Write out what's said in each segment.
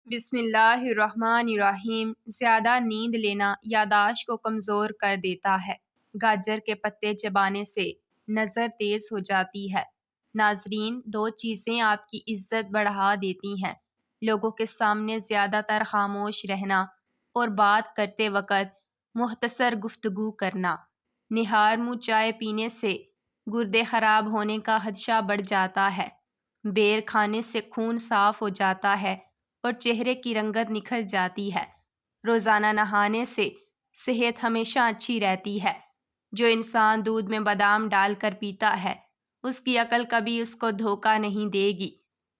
بسم اللہ الرحمن الرحیم۔ زیادہ نیند لینا یادداشت کو کمزور کر دیتا ہے۔ گاجر کے پتے چبانے سے نظر تیز ہو جاتی ہے۔ ناظرین، دو چیزیں آپ کی عزت بڑھا دیتی ہیں: لوگوں کے سامنے زیادہ تر خاموش رہنا اور بات کرتے وقت مختصر گفتگو کرنا۔ نہار منہ چائے پینے سے گردے خراب ہونے کا خدشہ بڑھ جاتا ہے۔ بیر کھانے سے خون صاف ہو جاتا ہے اور چہرے کی رنگت نکھر جاتی ہے۔ روزانہ نہانے سے صحت ہمیشہ اچھی رہتی ہے۔ جو انسان دودھ میں بادام ڈال کر پیتا ہے، اس کی عقل کبھی اس کو دھوکہ نہیں دے گی۔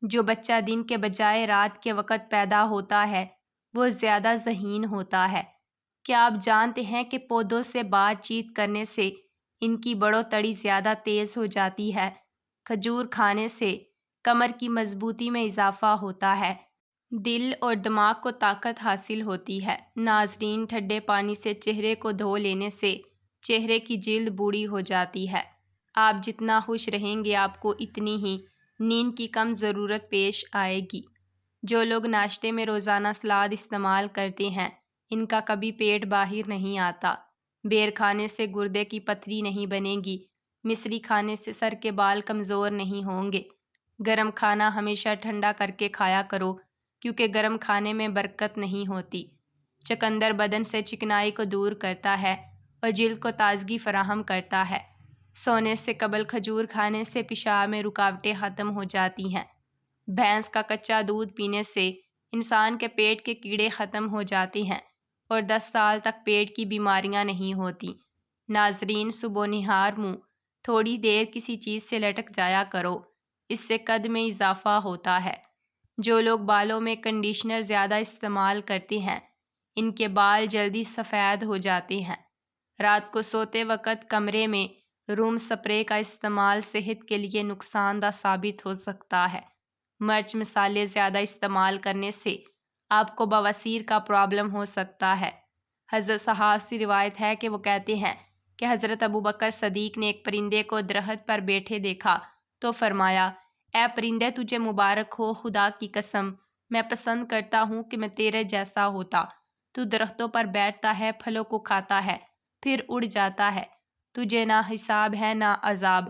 جو بچہ دن کے بجائے رات کے وقت پیدا ہوتا ہے، وہ زیادہ ذہین ہوتا ہے۔ کیا آپ جانتے ہیں کہ پودوں سے بات چیت کرنے سے ان کی بڑھوتری زیادہ تیز ہو جاتی ہے؟ کھجور کھانے سے کمر کی مضبوطی میں اضافہ ہوتا ہے۔ دل اور دماغ کو طاقت حاصل ہوتی ہے۔ ناظرین، ٹھنڈے پانی سے چہرے کو دھو لینے سے چہرے کی جلد بوڑھی ہو جاتی ہے۔ آپ جتنا خوش رہیں گے، آپ کو اتنی ہی نیند کی کم ضرورت پیش آئے گی۔ جو لوگ ناشتے میں روزانہ سلاد استعمال کرتے ہیں، ان کا کبھی پیٹ باہر نہیں آتا۔ بیر کھانے سے گردے کی پتھری نہیں بنے گی۔ مصری کھانے سے سر کے بال کمزور نہیں ہوں گے۔ گرم کھانا ہمیشہ ٹھنڈا کر کے کھایا کرو، کیونکہ گرم کھانے میں برکت نہیں ہوتی۔ چقندر بدن سے چکنائی کو دور کرتا ہے اور جلد کو تازگی فراہم کرتا ہے۔ سونے سے قبل کھجور کھانے سے پیشاب میں رکاوٹیں ختم ہو جاتی ہیں۔ بھینس کا کچا دودھ پینے سے انسان کے پیٹ کے کیڑے ختم ہو جاتے ہیں اور 10 سال تک پیٹ کی بیماریاں نہیں ہوتی۔ ناظرین، صبح و نہار منہ تھوڑی دیر کسی چیز سے لٹک جایا کرو، اس سے قد میں اضافہ ہوتا ہے۔ جو لوگ بالوں میں کنڈیشنر زیادہ استعمال کرتے ہیں، ان کے بال جلدی سفید ہو جاتے ہیں۔ رات کو سوتے وقت کمرے میں روم سپرے کا استعمال صحت کے لیے نقصان دہ ثابت ہو سکتا ہے۔ مرچ مسالے زیادہ استعمال کرنے سے آپ کو بواسیر کا پرابلم ہو سکتا ہے۔ حضرت صاحب سے روایت ہے کہ وہ کہتے ہیں کہ حضرت ابوبکر صدیق نے ایک پرندے کو درخت پر بیٹھے دیکھا تو فرمایا: اے پرندے، تجھے مبارک ہو، خدا کی قسم میں پسند کرتا ہوں کہ میں تیرے جیسا ہوتا۔ تو درختوں پر بیٹھتا ہے، پھلوں کو کھاتا ہے، پھر اڑ جاتا ہے، تجھے نہ حساب ہے نہ عذاب۔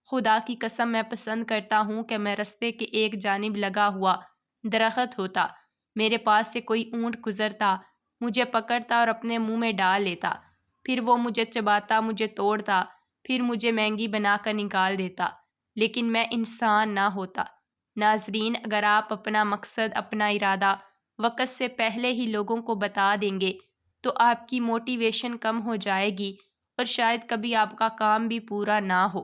خدا کی قسم میں پسند کرتا ہوں کہ میں رستے کے ایک جانب لگا ہوا درخت ہوتا، میرے پاس سے کوئی اونٹ گزرتا، مجھے پکڑتا اور اپنے منہ میں ڈال لیتا، پھر وہ مجھے چباتا، مجھے توڑتا، پھر مجھے مہنگی بنا کر نکال دیتا، لیکن میں انسان نہ ہوتا۔ ناظرین، اگر آپ اپنا مقصد، اپنا ارادہ وقت سے پہلے ہی لوگوں کو بتا دیں گے تو آپ کی موٹیویشن کم ہو جائے گی اور شاید کبھی آپ کا کام بھی پورا نہ ہو۔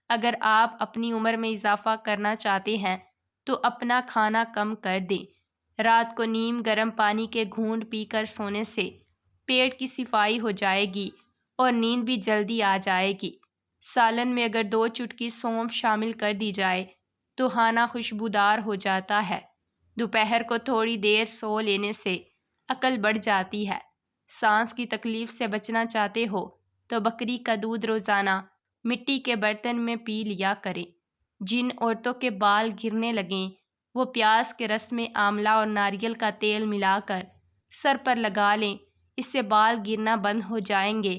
اگر آپ اپنی عمر میں اضافہ کرنا چاہتے ہیں تو اپنا کھانا کم کر دیں۔ رات کو نیم گرم پانی کے گھونٹ پی کر سونے سے پیٹ کی صفائی ہو جائے گی اور نیند بھی جلدی آ جائے گی۔ سالن میں اگر 2 چٹکی سونف شامل کر دی جائے تو کھانا خوشبودار ہو جاتا ہے۔ دوپہر کو تھوڑی دیر سو لینے سے عقل بڑھ جاتی ہے۔ سانس کی تکلیف سے بچنا چاہتے ہو تو بکری کا دودھ روزانہ مٹی کے برتن میں پی لیا کریں۔ جن عورتوں کے بال گرنے لگیں، وہ پیاز کے رس میں آملہ اور ناریل کا تیل ملا کر سر پر لگا لیں، اس سے بال گرنا بند ہو جائیں گے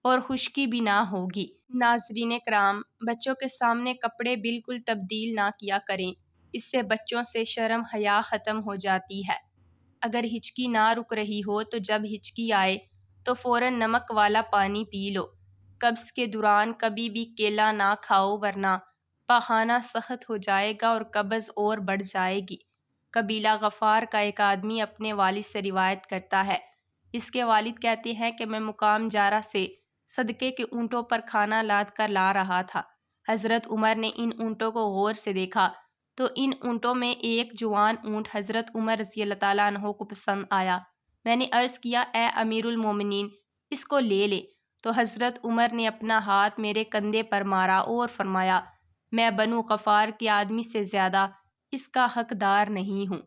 اور خشکی بھی نہ ہوگی۔ ناظرین کرام، بچوں کے سامنے کپڑے بالکل تبدیل نہ کیا کریں، اس سے بچوں سے شرم حیا ختم ہو جاتی ہے۔ اگر ہچکی نہ رک رہی ہو تو جب ہچکی آئے تو فوراً نمک والا پانی پی لو۔ قبض کے دوران کبھی بھی کیلا نہ کھاؤ، ورنہ پخانہ سخت ہو جائے گا اور قبض اور بڑھ جائے گی۔ قبیلہ غفار کا ایک آدمی اپنے والد سے روایت کرتا ہے، اس کے والد کہتے ہیں کہ میں مقام جارہ سے صدقے کے اونٹوں پر کھانا لاد کر لا رہا تھا۔ حضرت عمر نے ان اونٹوں کو غور سے دیکھا تو ان اونٹوں میں ایک جوان اونٹ حضرت عمر رضی اللہ تعالیٰ عنہ کو پسند آیا۔ میں نے عرض کیا، اے امیر المومنین، اس کو لے لیں۔ تو حضرت عمر نے اپنا ہاتھ میرے کندھے پر مارا اور فرمایا، میں بنو غفار کے آدمی سے زیادہ اس کا حقدار نہیں ہوں۔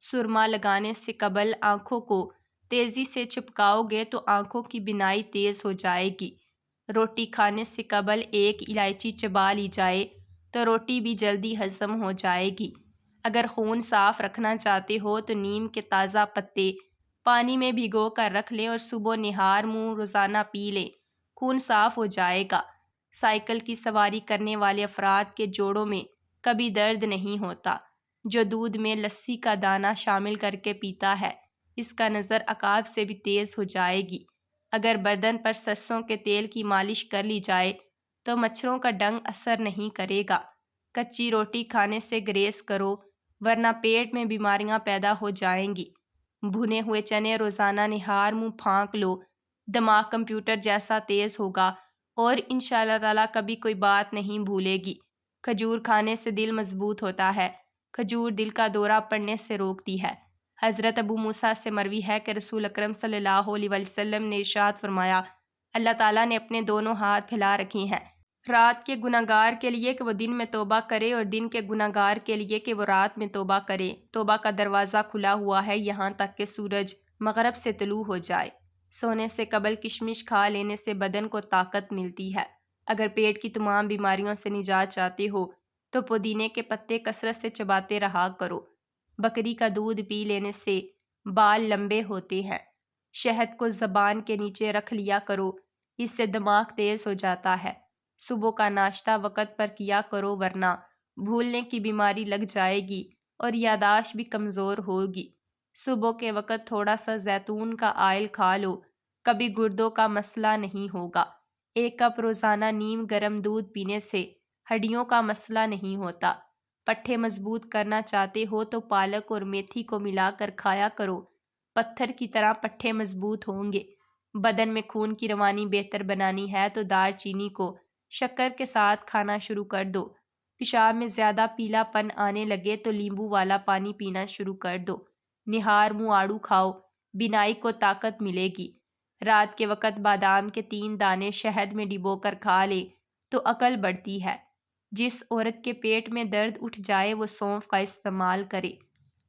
سرما لگانے سے قبل آنکھوں کو تیزی سے چپکاؤ گے تو آنکھوں کی بینائی تیز ہو جائے گی۔ روٹی کھانے سے قبل 1 الائچی چبا لی جائے تو روٹی بھی جلدی ہضم ہو جائے گی۔ اگر خون صاف رکھنا چاہتے ہو تو نیم کے تازہ پتے پانی میں بھگو کر رکھ لیں اور صبح نہار منہ روزانہ پی لیں، خون صاف ہو جائے گا۔ سائیکل کی سواری کرنے والے افراد کے جوڑوں میں کبھی درد نہیں ہوتا۔ جو دودھ میں لسی کا دانہ شامل کر کے پیتا ہے، اس کا نظر عقاب سے بھی تیز ہو جائے گی۔ اگر بدن پر سرسوں کے تیل کی مالش کر لی جائے تو مچھروں کا ڈنگ اثر نہیں کرے گا۔ کچی روٹی کھانے سے گریز کرو ورنہ پیٹ میں بیماریاں پیدا ہو جائیں گی۔ بھنے ہوئے چنے روزانہ نہار منہ پھانک لو، دماغ کمپیوٹر جیسا تیز ہوگا اور انشاءاللہ تعالیٰ کبھی کوئی بات نہیں بھولے گی۔ کھجور کھانے سے دل مضبوط ہوتا ہے۔ کھجور دل کا دورہ پڑنے سے روکتی ہے۔ حضرت ابو موسیٰ سے مروی ہے کہ رسول اکرم صلی اللہ علیہ وسلم نے ارشاد فرمایا، اللہ تعالیٰ نے اپنے دونوں ہاتھ پھیلا رکھے ہیں، رات کے گناہگار کے لیے کہ وہ دن میں توبہ کرے اور دن کے گناہگار کے لیے کہ وہ رات میں توبہ کرے۔ توبہ کا دروازہ کھلا ہوا ہے یہاں تک کہ سورج مغرب سے طلوع ہو جائے۔ سونے سے قبل کشمش کھا لینے سے بدن کو طاقت ملتی ہے۔ اگر پیٹ کی تمام بیماریوں سے نجات چاہتے ہو تو پودینے کے پتے کثرت سے چباتے رہا کرو۔ بکری کا دودھ پی لینے سے بال لمبے ہوتے ہیں۔ شہد کو زبان کے نیچے رکھ لیا کرو، اس سے دماغ تیز ہو جاتا ہے۔ صبح کا ناشتہ وقت پر کیا کرو ورنہ بھولنے کی بیماری لگ جائے گی اور یادداشت بھی کمزور ہوگی۔ صبح کے وقت تھوڑا سا زیتون کا آئل کھا لو، کبھی گردوں کا مسئلہ نہیں ہوگا۔ 1 کپ روزانہ نیم گرم دودھ پینے سے ہڈیوں کا مسئلہ نہیں ہوتا۔ پٹھے مضبوط کرنا چاہتے ہو تو پالک اور میتھی کو ملا کر کھایا کرو، پتھر کی طرح پٹھے مضبوط ہوں گے۔ بدن میں خون کی روانی بہتر بنانی ہے تو دار چینی کو شکر کے ساتھ کھانا شروع کر دو۔ پیشاب میں زیادہ پیلا پن آنے لگے تو لیمبو والا پانی پینا شروع کر دو۔ نہار منہ آڑو کھاؤ، بینائی کو طاقت ملے گی۔ رات کے وقت بادام کے 3 دانے شہد میں ڈبو کر کھا لے تو عقل بڑھتی ہے۔ جس عورت کے پیٹ میں درد اٹھ جائے وہ سونف کا استعمال کرے۔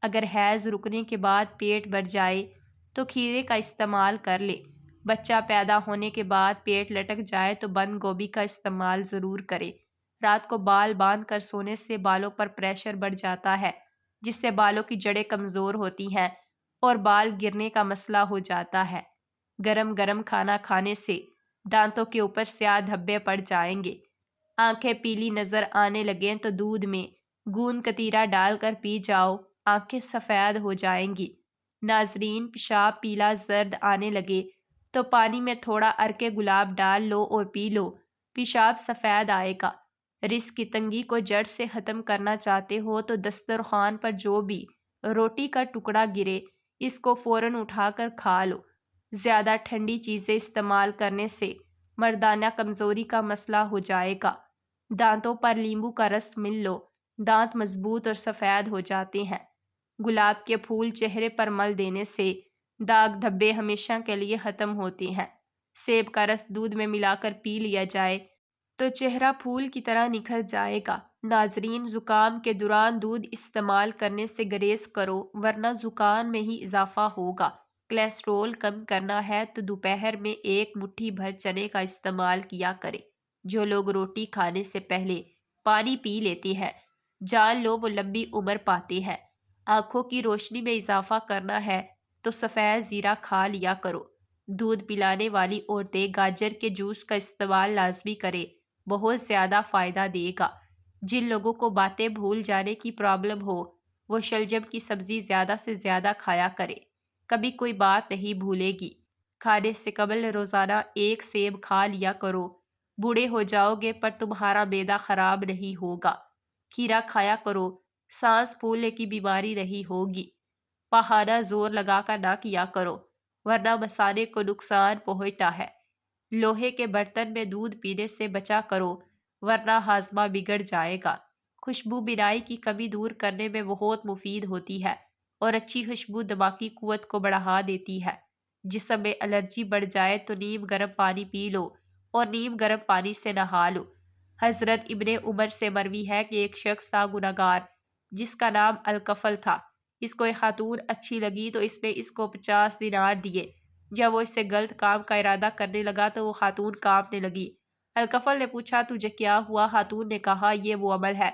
اگر حیض رکنے کے بعد پیٹ بھر جائے تو کھیرے کا استعمال کر لے۔ بچہ پیدا ہونے کے بعد پیٹ لٹک جائے تو بند گوبھی کا استعمال ضرور کرے۔ رات کو بال باندھ کر سونے سے بالوں پر پریشر بڑھ جاتا ہے، جس سے بالوں کی جڑیں کمزور ہوتی ہیں اور بال گرنے کا مسئلہ ہو جاتا ہے۔ گرم گرم کھانا کھانے سے دانتوں کے اوپر سیاہ دھبے پڑ جائیں گے۔ آنکھیں پیلی نظر آنے لگیں تو دودھ میں گوند کتیرا ڈال کر پی جاؤ، آنکھیں سفید ہو جائیں گی۔ ناظرین، پیشاب پیلا زرد آنے لگے تو پانی میں تھوڑا عرق گلاب ڈال لو اور پی لو، پیشاب سفید آئے گا۔ رزق کی تنگی کو جڑ سے ختم کرنا چاہتے ہو تو دسترخوان پر جو بھی روٹی کا ٹکڑا گرے اس کو فوراً اٹھا کر کھا لو۔ زیادہ ٹھنڈی چیزیں استعمال کرنے سے مردانہ کمزوری کا مسئلہ ہو جائے گا۔ دانتوں پر لیمبو کا رس مل لو، دانت مضبوط اور سفید ہو جاتے ہیں۔ گلاب کے پھول چہرے پر مل دینے سے داغ دھبے ہمیشہ کے لیے ختم ہوتے ہیں۔ سیب کا رس دودھ میں ملا کر پی لیا جائے تو چہرہ پھول کی طرح نکھر جائے گا۔ ناظرین، زکام کے دوران دودھ استعمال کرنے سے گریز کرو ورنہ زکام میں ہی اضافہ ہوگا۔ کولیسٹرول کم کرنا ہے تو دوپہر میں 1 مٹھی بھر چنے کا استعمال کیا کرے۔ جو لوگ روٹی کھانے سے پہلے پانی پی لیتے ہیں جان لو وہ لمبی عمر پاتے ہیں۔ آنکھوں کی روشنی میں اضافہ کرنا ہے تو سفید زیرہ کھا لیا کرو۔ دودھ پلانے والی عورتیں گاجر کے جوس کا استعمال لازمی کریں، بہت زیادہ فائدہ دے گا۔ جن لوگوں کو باتیں بھول جانے کی پرابلم ہو وہ شلجم کی سبزی زیادہ سے زیادہ کھایا کرے، کبھی کوئی بات نہیں بھولے گی۔ کھانے سے قبل روزانہ 1 سیب کھا لیا کرو، بوڑھے ہو جاؤ گے پر تمہارا معدہ خراب نہیں ہوگا۔ کھیرا کھایا کرو، سانس پھولنے کی بیماری نہیں ہوگی۔ پخانہ زور لگا کر نہ کیا کرو ورنہ مثانے کو نقصان پہنچتا ہے۔ لوہے کے برتن میں دودھ پینے سے بچا کرو ورنہ ہاضمہ بگڑ جائے گا۔ خوشبو بینائی کی کمی دور کرنے میں بہت مفید ہوتی ہے اور اچھی خوشبو دماغی قوت کو بڑھا دیتی ہے۔ جسم میں الرجی بڑھ جائے تو نیم گرم پانی پی لو اور نیم گرم پانی سے نہا لو۔ حضرت ابن عمر سے مروی ہے کہ ایک شخص تھا گنہگار جس کا نام الکفل تھا۔ اس کو ایک خاتون اچھی لگی تو اس نے اس کو 50 دینار دیے۔ جب وہ اس سے غلط کام کا ارادہ کرنے لگا تو وہ خاتون کانپنے لگی۔ الکفل نے پوچھا تجھے کیا ہوا؟ خاتون نے کہا یہ وہ عمل ہے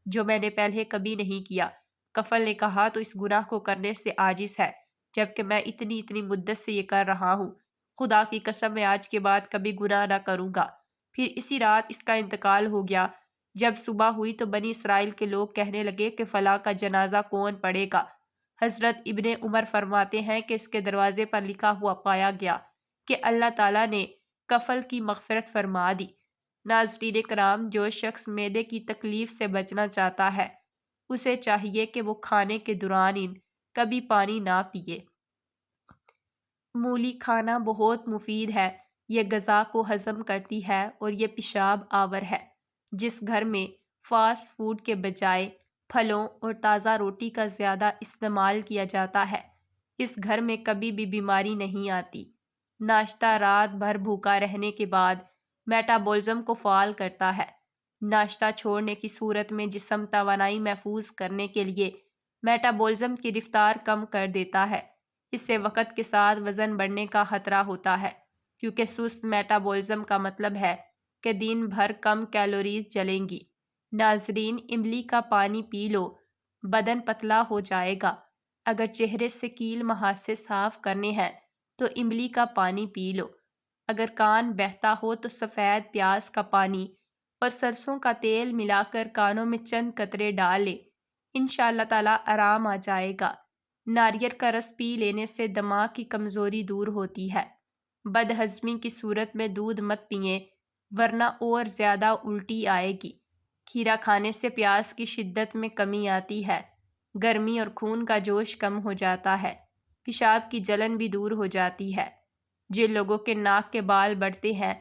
جو میں نے پہلے کبھی نہیں کیا۔ کفل نے کہا تو اس گناہ کو کرنے سے عاجز ہے، جبکہ میں اتنی مدت سے یہ کر رہا ہوں۔ خدا کی قسم میں آج کے بعد کبھی گناہ نہ کروں گا۔ پھر اسی رات اس کا انتقال ہو گیا۔ جب صبح ہوئی تو بنی اسرائیل کے لوگ کہنے لگے کہ فلاں کا جنازہ کون پڑے گا؟ حضرت ابن عمر فرماتے ہیں کہ اس کے دروازے پر لکھا ہوا پایا گیا کہ اللہ تعالیٰ نے کفل کی مغفرت فرما دی۔ ناظرین کرام، جو شخص معدے کی تکلیف سے بچنا چاہتا ہے اسے چاہیے کہ وہ کھانے کے دوران کبھی پانی نہ پیے۔ مولی کھانا بہت مفید ہے، یہ غذا کو ہضم کرتی ہے اور یہ پیشاب آور ہے۔ جس گھر میں فاسٹ فوڈ کے بجائے پھلوں اور تازہ روٹی کا زیادہ استعمال کیا جاتا ہے اس گھر میں کبھی بھی بیماری نہیں آتی۔ ناشتہ رات بھر بھوکا رہنے کے بعد میٹابولزم کو فعال کرتا ہے۔ ناشتہ چھوڑنے کی صورت میں جسم توانائی محفوظ کرنے کے لیے میٹابولزم کی رفتار کم کر دیتا ہے۔ اس سے وقت کے ساتھ وزن بڑھنے کا خطرہ ہوتا ہے، کیونکہ سست میٹابولزم کا مطلب ہے کہ دن بھر کم کیلوریز جلیں گی۔ ناظرین، املی کا پانی پی لو، بدن پتلا ہو جائے گا۔ اگر چہرے سے کیل محاسے صاف کرنے ہیں تو املی کا پانی پی لو۔ اگر کان بہتا ہو تو سفید پیاز کا پانی اور سرسوں کا تیل ملا کر کانوں میں چند قطرے ڈال لیں، انشاءاللہ تعالی آرام آ جائے گا۔ ناریل کا رس پی لینے سے دماغ کی کمزوری دور ہوتی ہے۔ بد ہضمی کی صورت میں دودھ مت پئیں ورنہ اور زیادہ الٹی آئے گی۔ کھیرا کھانے سے پیاس کی شدت میں کمی آتی ہے، گرمی اور خون کا جوش کم ہو جاتا ہے، پیشاب کی جلن بھی دور ہو جاتی ہے۔ جن لوگوں کے ناک کے بال بڑھتے ہیں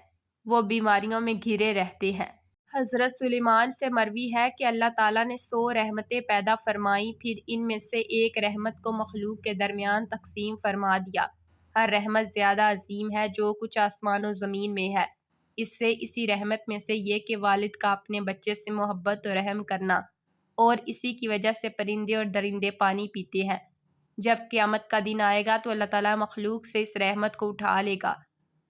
وہ بیماریوں میں گھرے رہتے ہیں۔ حضرت سلیمان سے مروی ہے کہ اللہ تعالیٰ نے 100 رحمتیں پیدا فرمائیں، پھر ان میں سے ایک رحمت کو مخلوق کے درمیان تقسیم فرما دیا۔ ہر رحمت زیادہ عظیم ہے جو کچھ آسمان و زمین میں ہے۔ اس سے اسی رحمت میں سے یہ کہ والد کا اپنے بچے سے محبت و رحم کرنا، اور اسی کی وجہ سے پرندے اور درندے پانی پیتے ہیں۔ جب قیامت کا دن آئے گا تو اللہ تعالیٰ مخلوق سے اس رحمت کو اٹھا لے گا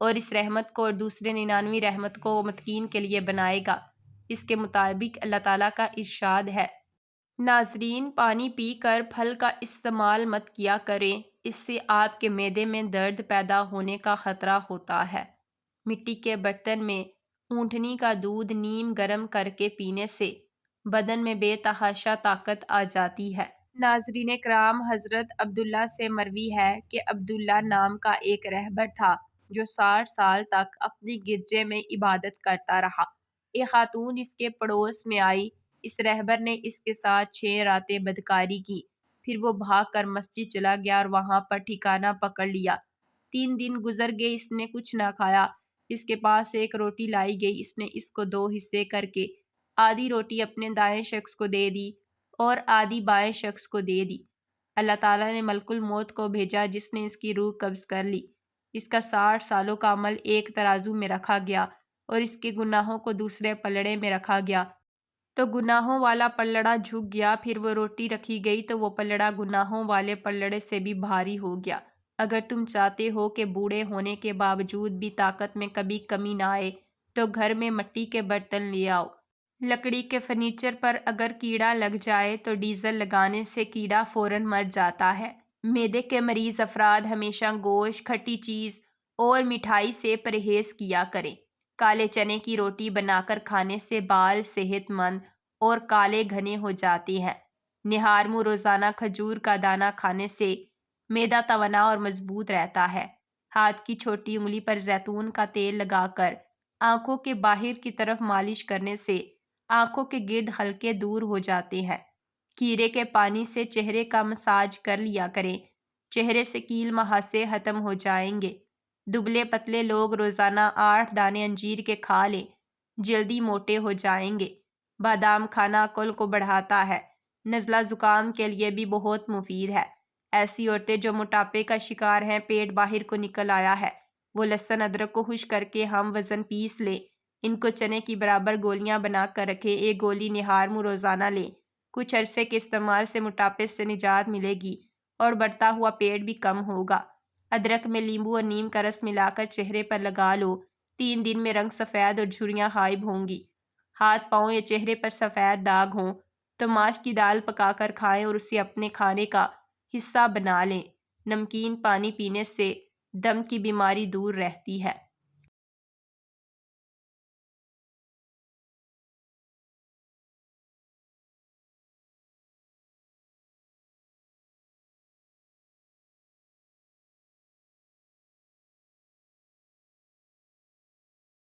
اور اس رحمت کو اور دوسرے 99 رحمت کو متقین کے لیے بنائے گا۔ اس کے مطابق اللہ تعالیٰ کا ارشاد ہے۔ ناظرین، پانی پی کر پھل کا استعمال مت کیا کریں، اس سے آپ کے معدے میں درد پیدا ہونے کا خطرہ ہوتا ہے۔ مٹی کے برتن میں اونٹنی کا دودھ نیم گرم کر کے پینے سے بدن میں بے تحاشا طاقت آ جاتی ہے۔ ناظرین کرام، حضرت عبداللہ سے مروی ہے کہ عبداللہ نام کا ایک رہبر تھا جو 60 سال تک اپنی گرجے میں عبادت کرتا رہا۔ ایک خاتون اس کے پڑوس میں آئی۔ اس رہبر نے اس کے ساتھ 6 راتیں بدکاری کی، پھر وہ بھاگ کر مسجد چلا گیا اور وہاں پر ٹھکانہ پکڑ لیا۔ 3 دن گزر گئے، اس نے کچھ نہ کھایا۔ اس کے پاس ایک روٹی لائی گئی، اس نے اس کو 2 حصے کر کے آدھی روٹی اپنے دائیں شخص کو دے دی اور آدھی بائیں شخص کو دے دی۔ اللہ تعالیٰ نے ملک الموت کو بھیجا جس نے اس کی روح قبض کر لی۔ اس کا 60 سالوں کا عمل ایک ترازو میں رکھا گیا اور اس کے گناہوں کو دوسرے پلڑے میں رکھا گیا، تو گناہوں والا پلڑا جھک گیا۔ پھر وہ روٹی رکھی گئی تو وہ پلڑا گناہوں والے پلڑے سے بھی بھاری ہو گیا۔ اگر تم چاہتے ہو کہ بوڑھے ہونے کے باوجود بھی طاقت میں کبھی کمی نہ آئے تو گھر میں مٹی کے برتن لے آؤ۔ لکڑی کے فرنیچر پر اگر کیڑا لگ جائے تو ڈیزل لگانے سے کیڑا فوراً مر جاتا ہے۔ معدے کے مریض افراد ہمیشہ گوشت، کھٹی چیز اور مٹھائی سے پرہیز کیا کریں۔ کالے چنے کی روٹی بنا کر کھانے سے بال صحت مند اور کالے گھنے ہو جاتے ہیں۔ نہار منہ روزانہ کھجور کا دانہ کھانے سے معدہ توانا اور مضبوط رہتا ہے۔ ہاتھ کی چھوٹی انگلی پر زیتون کا تیل لگا کر آنکھوں کے باہر کی طرف مالش کرنے سے آنکھوں کے گرد حلقے دور ہو جاتے ہیں۔ کھیرے کے پانی سے چہرے کا مساج کر لیا کریں، چہرے سے کیل محاسے ختم ہو جائیں گے۔ دبلے پتلے لوگ روزانہ 8 دانے انجیر کے کھا لیں، جلدی موٹے ہو جائیں گے۔ بادام کھانا عقل کو بڑھاتا ہے، نزلہ زکام کے لیے بھی بہت مفید ہے۔ ایسی عورتیں جو موٹاپے کا شکار ہیں، پیٹ باہر کو نکل آیا ہے، وہ لہسن ادرک کو خشک کر کے ہم وزن پیس لیں، ان کو چنے کی برابر گولیاں بنا کر رکھیں، ایک گولی نہار منہ روزانہ لیں۔ کچھ عرصے کے استعمال سے موٹاپے سے نجات ملے گی اور بڑھتا ہوا پیٹ بھی کم ہوگا۔ ادرک میں لیمبو اور نیم کا رس ملا کر چہرے پر لگا لو، 3 دن میں رنگ سفید اور جھریاں غائب ہوں گی۔ ہاتھ پاؤں یا چہرے پر سفید داغ ہوں تو ماش کی دال پکا کر کھائیں اور اسے اپنے کھانے کا حصہ بنا لیں۔ نمکین پانی پینے سے دم کی بیماری دور رہتی ہے۔